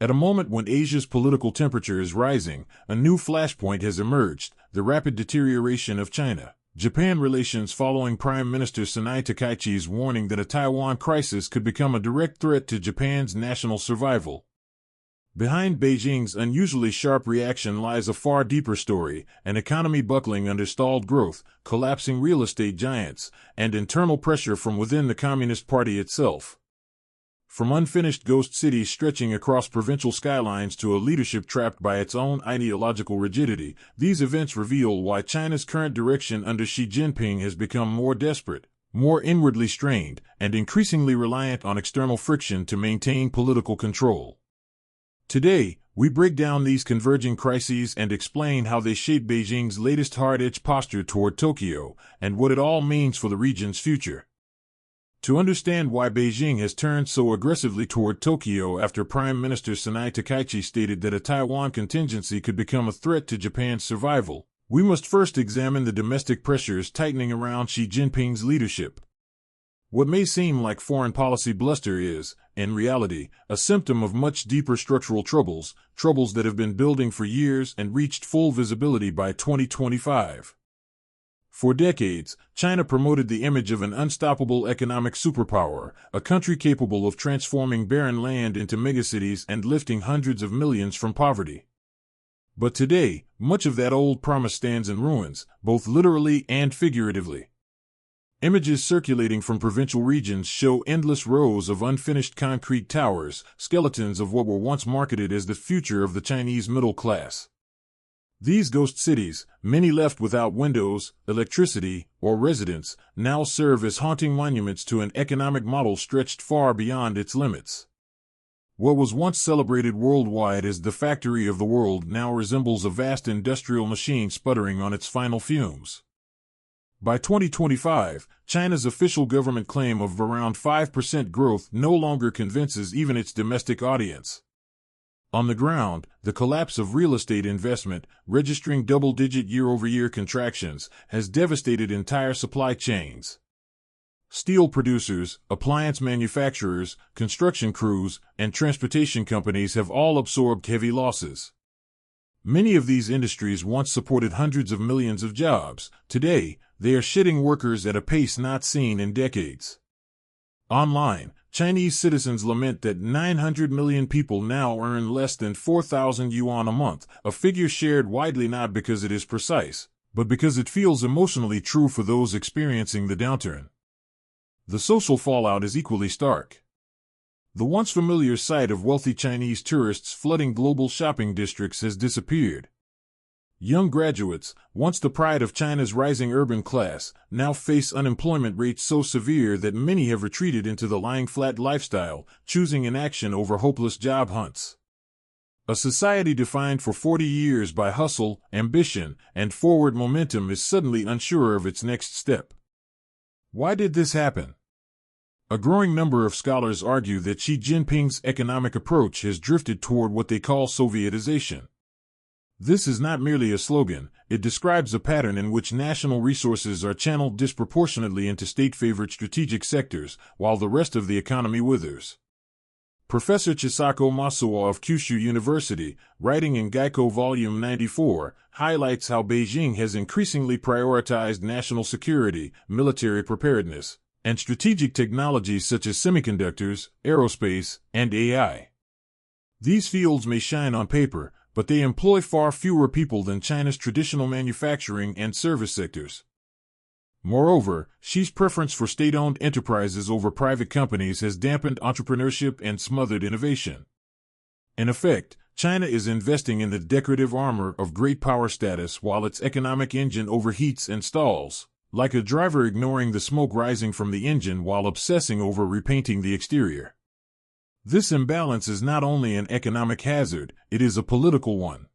At a moment when Asia's political temperature is rising, a new flashpoint has emerged: the rapid deterioration of China-Japan relations following Prime Minister Takaichi's warning that a Taiwan crisis could become a direct threat to Japan's national survival. Behind Beijing's unusually sharp reaction lies a far deeper story: an economy buckling under stalled growth, collapsing real estate giants, and internal pressure from within the Communist Party itself. From unfinished ghost cities stretching across provincial skylines to a leadership trapped by its own ideological rigidity, these events reveal why China's current direction under Xi Jinping has become more desperate, more inwardly strained, and increasingly reliant on external friction to maintain political control. Today, we break down these converging crises and explain how they shape Beijing's latest hard-edge posture toward Tokyo, and what it all means for the region's future. To understand why Beijing has turned so aggressively toward Tokyo after Prime Minister Takaichi stated that a Taiwan contingency could become a threat to Japan's survival, we must first examine the domestic pressures tightening around Xi Jinping's leadership. What may seem like foreign policy bluster is, in reality, a symptom of much deeper structural troubles that have been building for years and reached full visibility by 2025. For decades, China promoted the image of an unstoppable economic superpower, a country capable of transforming barren land into megacities and lifting hundreds of millions from poverty. But today, much of that old promise stands in ruins, both literally and figuratively. Images circulating from provincial regions show endless rows of unfinished concrete towers, skeletons of what were once marketed as the future of the Chinese middle class. These ghost cities, many left without windows, electricity, or residents, now serve as haunting monuments to an economic model stretched far beyond its limits. What was once celebrated worldwide as the factory of the world now resembles a vast industrial machine sputtering on its final fumes. By 2025, China's official government claim of around 5% growth no longer convinces even its domestic audience. On the ground, the collapse of real estate investment, registering double-digit year-over-year contractions, has devastated entire supply chains. Steel producers, appliance manufacturers, construction crews, and transportation companies have all absorbed heavy losses. Many of these industries once supported hundreds of millions of jobs. Today, they are shedding workers at a pace not seen in decades. Online, Chinese citizens lament that 900 million people now earn less than 4,000 yuan a month, a figure shared widely not because it is precise, but because it feels emotionally true for those experiencing the downturn. The social fallout is equally stark. The once familiar sight of wealthy Chinese tourists flooding global shopping districts has disappeared. Young graduates, once the pride of China's rising urban class, now face unemployment rates so severe that many have retreated into the lying-flat lifestyle, choosing inaction over hopeless job hunts. A society defined for 40 years by hustle, ambition, and forward momentum is suddenly unsure of its next step. Why did this happen? A growing number of scholars argue that Xi Jinping's economic approach has drifted toward what they call Sovietization. This is not merely a slogan, it describes a pattern in which national resources are channeled disproportionately into state-favored strategic sectors, while the rest of the economy withers. Professor Chisako Masuwa of Kyushu University, writing in Gaiko Volume 94, highlights how Beijing has increasingly prioritized national security, military preparedness, and strategic technologies such as semiconductors, aerospace, and AI. These fields may shine on paper, but they employ far fewer people than China's traditional manufacturing and service sectors. Moreover, Xi's preference for state-owned enterprises over private companies has dampened entrepreneurship and smothered innovation. In effect, China is investing in the decorative armor of great power status while its economic engine overheats and stalls, like a driver ignoring the smoke rising from the engine while obsessing over repainting the exterior. This imbalance is not only an economic hazard, it is a political one.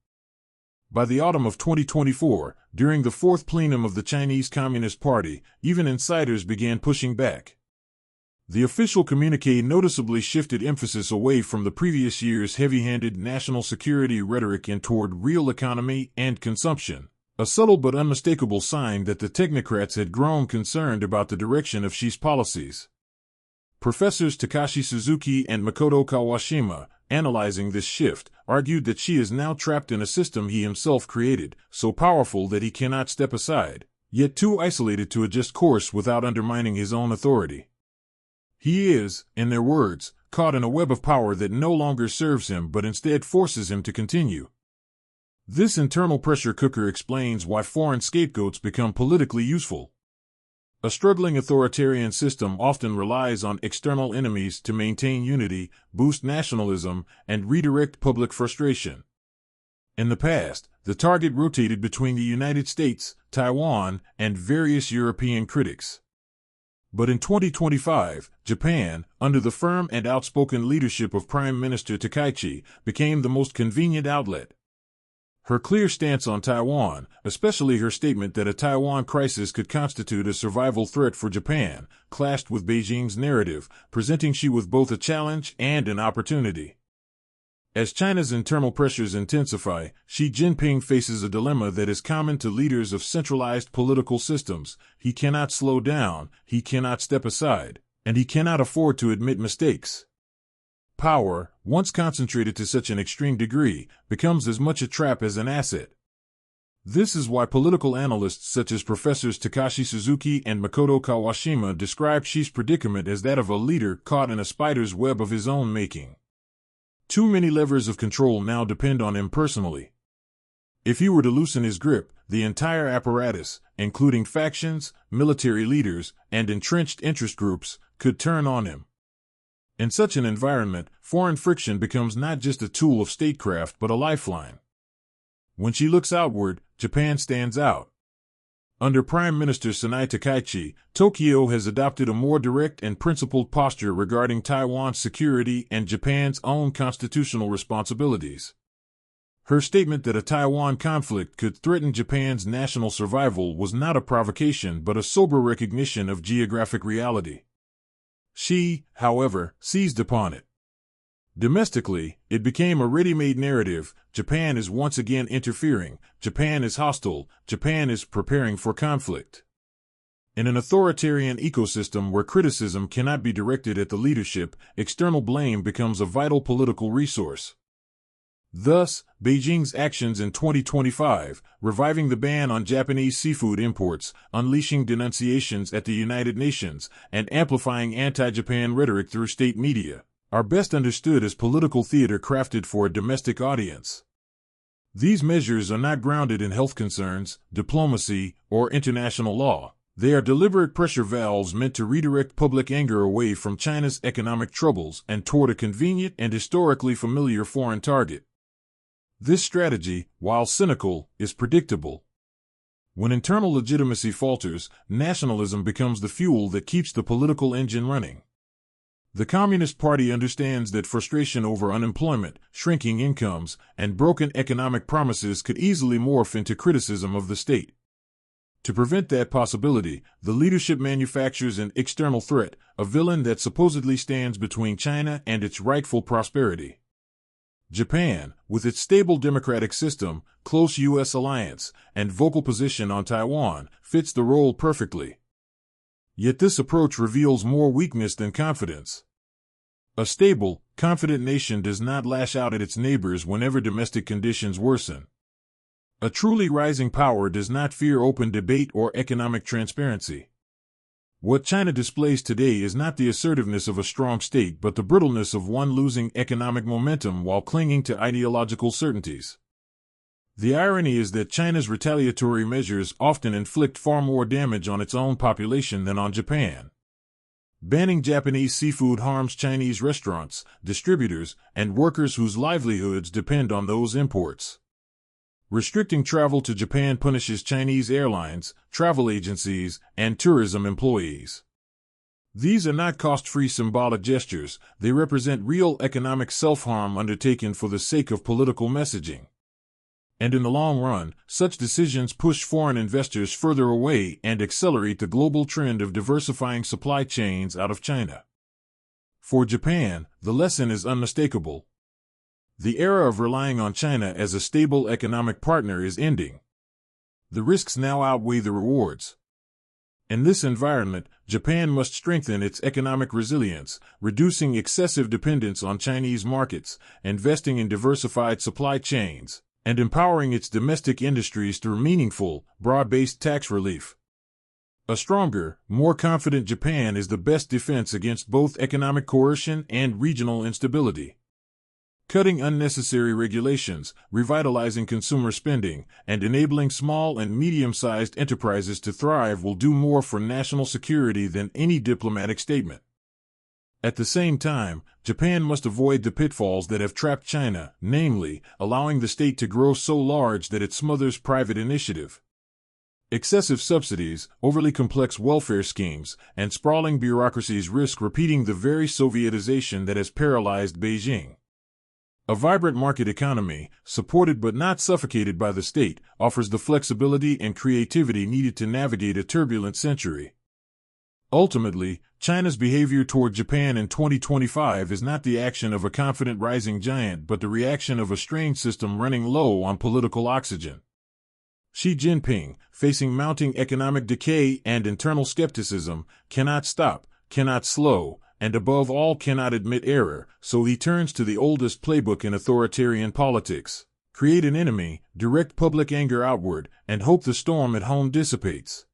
By the autumn of 2024, during the fourth plenum of the Chinese Communist Party, even insiders began pushing back. The official communiqué noticeably shifted emphasis away from the previous year's heavy-handed national security rhetoric and toward real economy and consumption, a subtle but unmistakable sign that the technocrats had grown concerned about the direction of Xi's policies. Professors Takashi Suzuki and Makoto Kawashima, analyzing this shift, argued that Xi is now trapped in a system he himself created, so powerful that he cannot step aside, yet too isolated to adjust course without undermining his own authority. He is, in their words, caught in a web of power that no longer serves him but instead forces him to continue. This internal pressure cooker explains why foreign scapegoats become politically useful. A struggling authoritarian system often relies on external enemies to maintain unity, boost nationalism, and redirect public frustration. In the past, the target rotated between the United States, Taiwan, and various European critics. But in 2025, Japan, under the firm and outspoken leadership of Prime Minister Takaichi, became the most convenient outlet. Her clear stance on Taiwan, especially her statement that a Taiwan crisis could constitute a survival threat for Japan, clashed with Beijing's narrative, presenting Xi with both a challenge and an opportunity. As China's internal pressures intensify, Xi Jinping faces a dilemma that is common to leaders of centralized political systems. He cannot slow down, he cannot step aside, and he cannot afford to admit mistakes. Power, once concentrated to such an extreme degree, becomes as much a trap as an asset. This is why political analysts such as Professors Takashi Suzuki and Makoto Kawashima describe Xi's predicament as that of a leader caught in a spider's web of his own making. Too many levers of control now depend on him personally. If he were to loosen his grip, the entire apparatus, including factions, military leaders, and entrenched interest groups, could turn on him. In such an environment, foreign friction becomes not just a tool of statecraft but a lifeline. When she looks outward, Japan stands out. Under Prime Minister Takaichi, Tokyo has adopted a more direct and principled posture regarding Taiwan's security and Japan's own constitutional responsibilities. Her statement that a Taiwan conflict could threaten Japan's national survival was not a provocation but a sober recognition of geographic reality. Xi, however, seized upon it. Domestically, it became a ready-made narrative. Japan is once again interfering, Japan is hostile, Japan is preparing for conflict. In an authoritarian ecosystem where criticism cannot be directed at the leadership, external blame becomes a vital political resource. Thus, Beijing's actions in 2025, reviving the ban on Japanese seafood imports, unleashing denunciations at the United Nations, and amplifying anti-Japan rhetoric through state media, are best understood as political theater crafted for a domestic audience. These measures are not grounded in health concerns, diplomacy, or international law. They are deliberate pressure valves meant to redirect public anger away from China's economic troubles and toward a convenient and historically familiar foreign target. This strategy, while cynical, is predictable. When internal legitimacy falters, nationalism becomes the fuel that keeps the political engine running. The Communist Party understands that frustration over unemployment, shrinking incomes, and broken economic promises could easily morph into criticism of the state. To prevent that possibility, the leadership manufactures an external threat, a villain that supposedly stands between China and its rightful prosperity. Japan, with its stable democratic system, close U.S. alliance, and vocal position on Taiwan, fits the role perfectly. Yet this approach reveals more weakness than confidence. A stable, confident nation does not lash out at its neighbors whenever domestic conditions worsen. A truly rising power does not fear open debate or economic transparency. What China displays today is not the assertiveness of a strong state but the brittleness of one losing economic momentum while clinging to ideological certainties. The irony is that China's retaliatory measures often inflict far more damage on its own population than on Japan. Banning Japanese seafood harms Chinese restaurants, distributors, and workers whose livelihoods depend on those imports. Restricting travel to Japan punishes Chinese airlines, travel agencies, and tourism employees. These are not cost-free symbolic gestures, they represent real economic self-harm undertaken for the sake of political messaging. And in the long run, such decisions push foreign investors further away and accelerate the global trend of diversifying supply chains out of China. For Japan, the lesson is unmistakable. The era of relying on China as a stable economic partner is ending. The risks now outweigh the rewards. In this environment, Japan must strengthen its economic resilience, reducing excessive dependence on Chinese markets, investing in diversified supply chains, and empowering its domestic industries through meaningful, broad-based tax relief. A stronger, more confident Japan is the best defense against both economic coercion and regional instability. Cutting unnecessary regulations, revitalizing consumer spending, and enabling small and medium-sized enterprises to thrive will do more for national security than any diplomatic statement. At the same time, Japan must avoid the pitfalls that have trapped China, namely, allowing the state to grow so large that it smothers private initiative. Excessive subsidies, overly complex welfare schemes, and sprawling bureaucracies risk repeating the very Sovietization that has paralyzed Beijing. A vibrant market economy, supported but not suffocated by the state, offers the flexibility and creativity needed to navigate a turbulent century. Ultimately, China's behavior toward Japan in 2025 is not the action of a confident rising giant but the reaction of a strained system running low on political oxygen. Xi Jinping, facing mounting economic decay and internal skepticism, cannot stop, cannot slow, and above all cannot admit error, so he turns to the oldest playbook in authoritarian politics: create an enemy, direct public anger outward, and hope the storm at home dissipates.